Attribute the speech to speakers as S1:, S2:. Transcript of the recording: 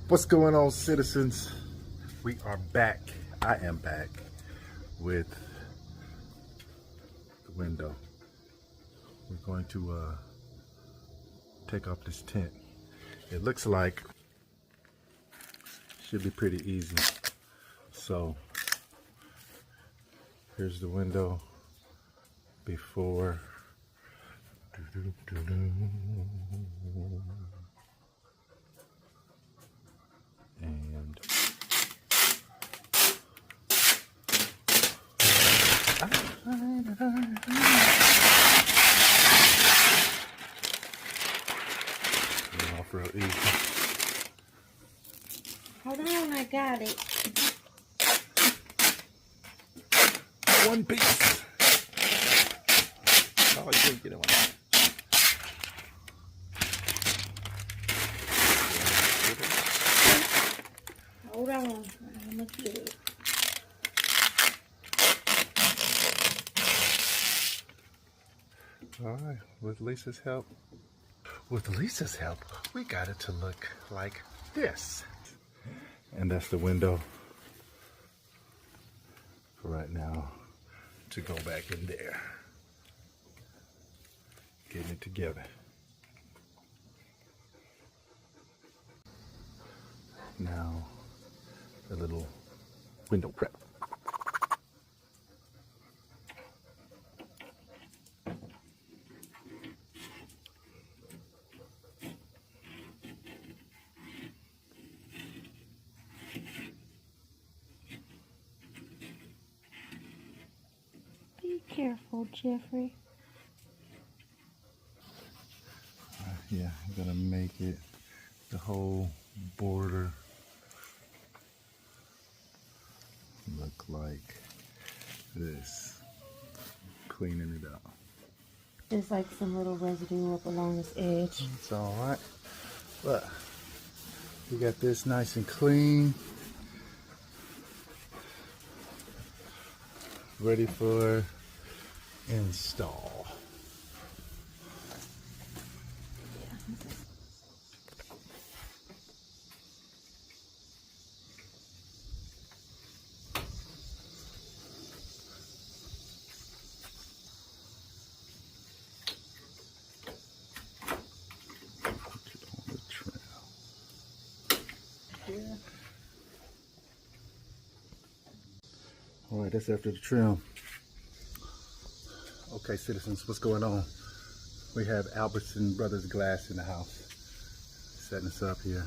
S1: What's going on, citizens? We are back. I am back with the window. We're going to take off this tent. It looks like should be pretty easy. So here's the window before. And off real easy.
S2: Hold on, I got it.
S1: One piece. Oh, you didn't get it one.
S2: Hold on, I'm gonna get it.
S1: All right, with Lisa's help, we got it to look like this. And that's the window for right now to go back in there. Getting it together. Now, a little window prep.
S2: Be careful, Jeffrey.
S1: Yeah, I'm gonna make it the whole border look like this. Cleaning it up.
S2: There's like some little residue up along this edge.
S1: It's all right. But we got this nice and clean. Ready for install. All right, that's after the trim. Okay, citizens, what's going on? We have Albertson Brothers Glass in the house, setting us up here.